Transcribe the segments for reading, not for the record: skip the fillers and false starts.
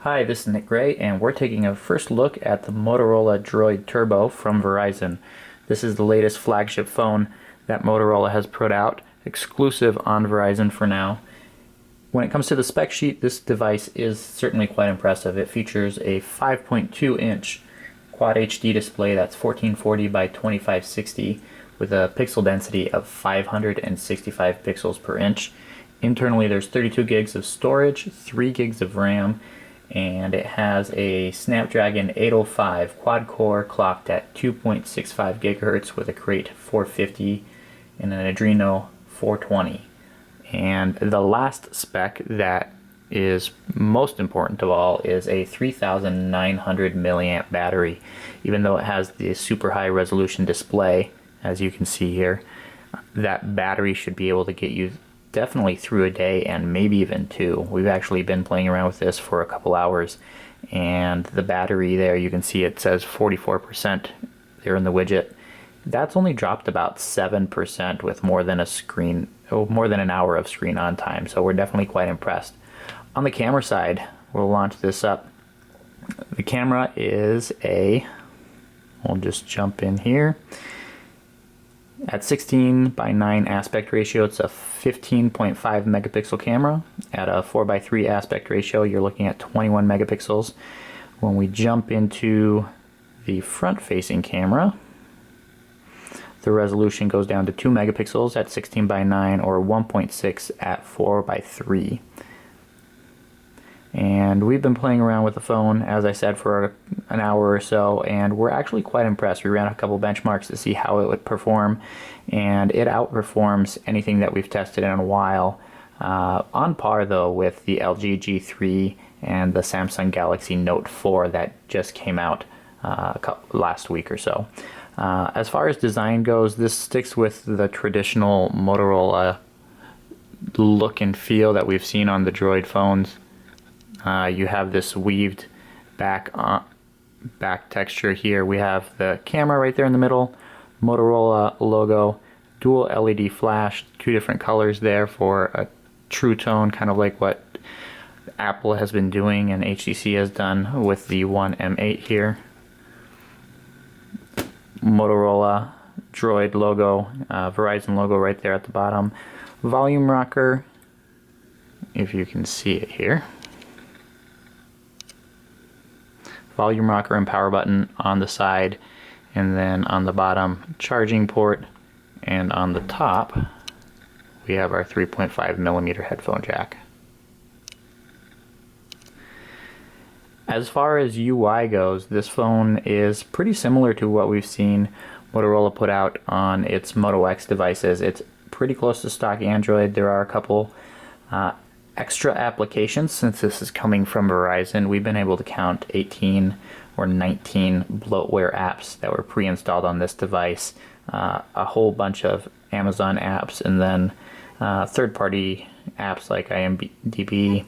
Hi, this is Nick Gray, and we're taking a first look at the Motorola Droid Turbo from Verizon. This is the latest flagship phone that Motorola has put out, exclusive on Verizon for now. When it comes to the spec sheet, this device is certainly quite impressive. It features a 5.2-inch Quad HD display that's 1440 by 2560 with a pixel density of 565 pixels per inch. Internally, there's 32 gigs of storage, 3 gigs of RAM, and it has a Snapdragon 805 quad-core clocked at 2.65 gigahertz with a Crate 450 and an Adreno 420. And the last spec that is most important of all is a 3900 milliamp battery. Even though it has the super high resolution display, as you can see here, that battery should be able to get you definitely through a day and maybe even two. We've actually been playing around with this for a couple hours, and the battery there, you can see it says 44% there in the widget. That's only dropped about 7% with more than an hour of screen on time, so we're definitely quite impressed. On the camera side, we'll launch this up. The camera is we'll just jump in here. At 16:9 aspect ratio, it's a 15.5 megapixel camera. At a 4:3 aspect ratio, you're looking at 21 megapixels. When we jump into the front-facing camera, the resolution goes down to 2 megapixels at 16:9 or 1.6 at 4:3. And we've been playing around with the phone, as I said, for an hour or so, and we're actually quite impressed. We ran a couple benchmarks to see how it would perform, and it outperforms anything that we've tested in a while. On par, though, with the LG G3 and the Samsung Galaxy Note 4 that just came out last week or so. As far as design goes, this sticks with the traditional Motorola look and feel that we've seen on the Droid phones. You have this weaved back texture here. We have the camera right there in the middle, Motorola logo, dual LED flash, 2 different colors there for a true tone, kind of like what Apple has been doing and HTC has done with the One M8 here. Motorola Droid logo, Verizon logo right there at the bottom. Volume rocker, if you can see it here. Volume rocker and power button on the side, and then on the bottom, charging port, and on the top we have our 3.5mm headphone jack. As far as UI goes, this phone is pretty similar to what we've seen Motorola put out on its Moto X devices. It's pretty close to stock Android. There are a couple extra applications. Since this is coming from Verizon, we've been able to count 18 or 19 bloatware apps that were pre-installed on this device, a whole bunch of Amazon apps, and then third-party apps like IMDb,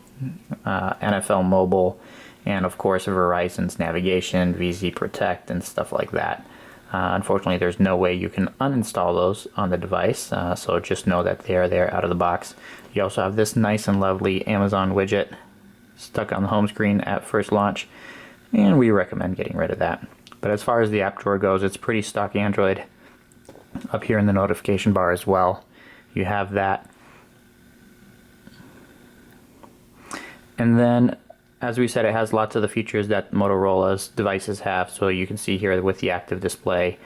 NFL Mobile, and of course Verizon's navigation, VZ Protect, and stuff like that. Unfortunately, there's no way you can uninstall those on the device, so just know that they are there out of the box. You also have this nice and lovely Amazon widget stuck on the home screen at first launch, and we recommend getting rid of that. But as far as the app drawer goes, it's pretty stock Android. Up here in the notification bar as well, you have that. And then, as we said, it has lots of the features that Motorola's devices have. So you can see here with the active display,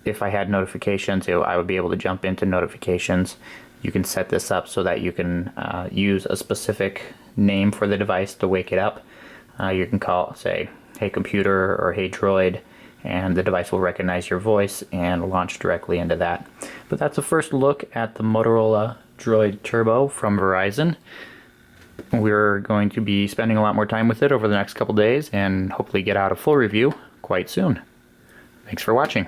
if I had notifications, I would be able to jump into notifications. You can set this up so that you can use a specific name for the device to wake it up. You can call, say, "Hey computer" or "Hey droid," and the device will recognize your voice and launch directly into that. But that's a first look at the Motorola Droid Turbo from Verizon. We're going to be spending a lot more time with it over the next couple days and hopefully get out a full review quite soon. Thanks for watching.